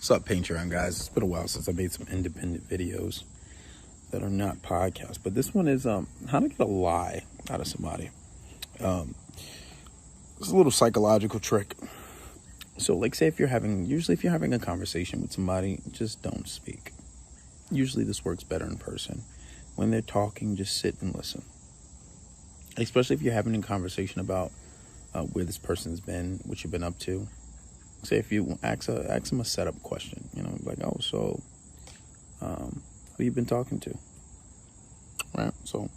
What's up, Patreon guys? It's been a while since I made some independent videos that are not podcasts, but this one is how to get a lie out of somebody. It's a little psychological trick. So like, say if you're having a conversation with somebody, just don't speak. Usually this works better in person. When they're talking, just sit and listen. Especially if you're having a conversation about where this person's been, what you've been up to. Say if you ask them a setup question, like, oh, so who you been talking to? Right? So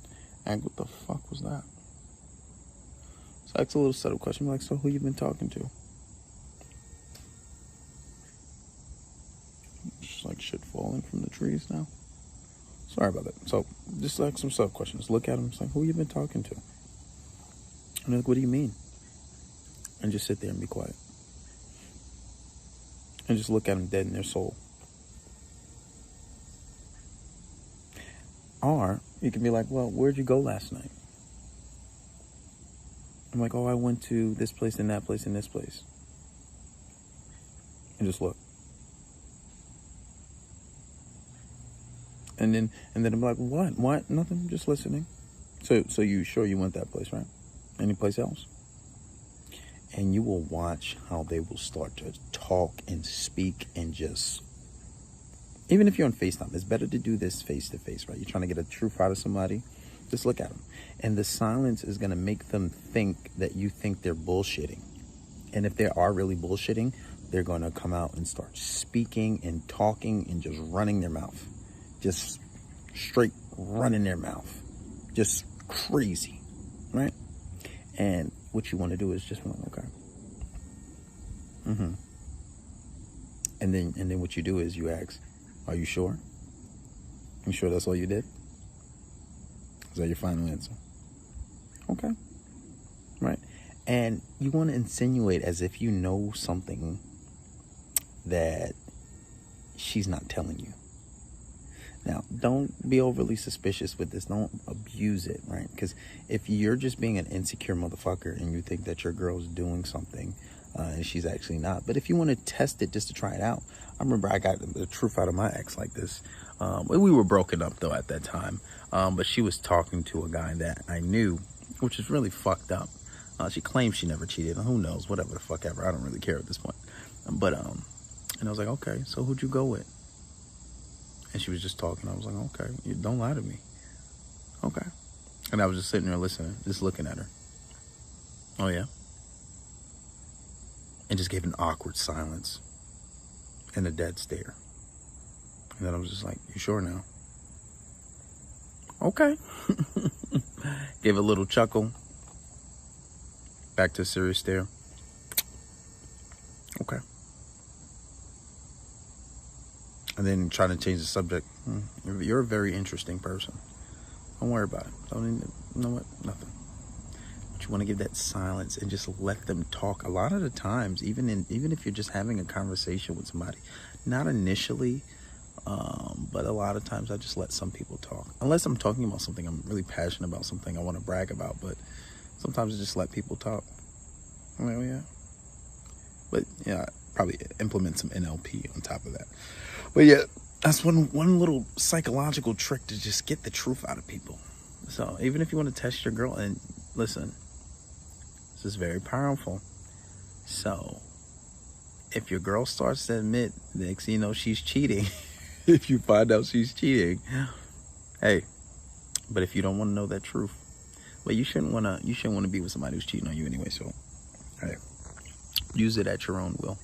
ask, what the fuck was that? So ask a little setup question, like, so who you been talking to? Just like shit falling from the trees now. Sorry about that. So just like some setup questions. Look at them, it's like, who you been talking to? And they're like, what do you mean? And just sit there and be quiet. And just look at them dead in their soul. Or you can be like, well, where'd you go last night? I'm like, oh, I went to this place and that place and this place. And just look. And then I'm like, what? What? Nothing, just listening. So you sure you went that place, right? Any place else? And you will watch how they will start to talk and speak and just, even if you're on FaceTime, it's better to do this face to face, right? You're trying to get a truth out of somebody. Just look at them. And the silence is going to make them think that you think they're bullshitting. And if they are really bullshitting, they're going to come out and start speaking and talking and just running their mouth. Just straight running their mouth. Just crazy, right? And what you want to do is just, okay. And then what you do is you ask, are you sure? You sure that's all you did? Is that your final answer? Okay. Right. And you want to insinuate as if you know something that she's not telling you. Now, don't be overly suspicious with this. Don't abuse it, right? Because if you're just being an insecure motherfucker and you think that your girl's doing something and she's actually not. But if you want to test it just to try it out. I remember I got the truth out of my ex like this. We were broken up, though, at that time. But she was talking to a guy that I knew, which is really fucked up. She claims she never cheated. Who knows? Whatever the fuck ever. I don't really care at this point. But, and I was like, okay, so who'd you go with? And she was just talking. I was like, okay, you don't lie to me. Okay. And I was just sitting there listening, just looking at her. Oh, yeah? And just gave an awkward silence and a dead stare. And then I was just like, you sure now? Okay. Gave a little chuckle. Back to a serious stare. Okay. And then trying to change the subject. You're a very interesting person. Don't worry about it. You know what? Nothing. But you want to give that silence and just let them talk. A lot of the times, even if you're just having a conversation with somebody, not initially, but a lot of times I just let some people talk. Unless I'm talking about something I'm really passionate about, something I want to brag about. But sometimes I just let people talk. I'm like, oh, yeah. But yeah, probably implement some NLP on top of that. But yeah, that's one little psychological trick to just get the truth out of people. So even if you want to test your girl, and listen, this is very powerful. So if your girl starts to admit, next thing you know, she's cheating, if you find out she's cheating, hey, but if you don't want to know that truth, but you shouldn't want to be with somebody who's cheating on you anyway. So, hey, use it at your own will.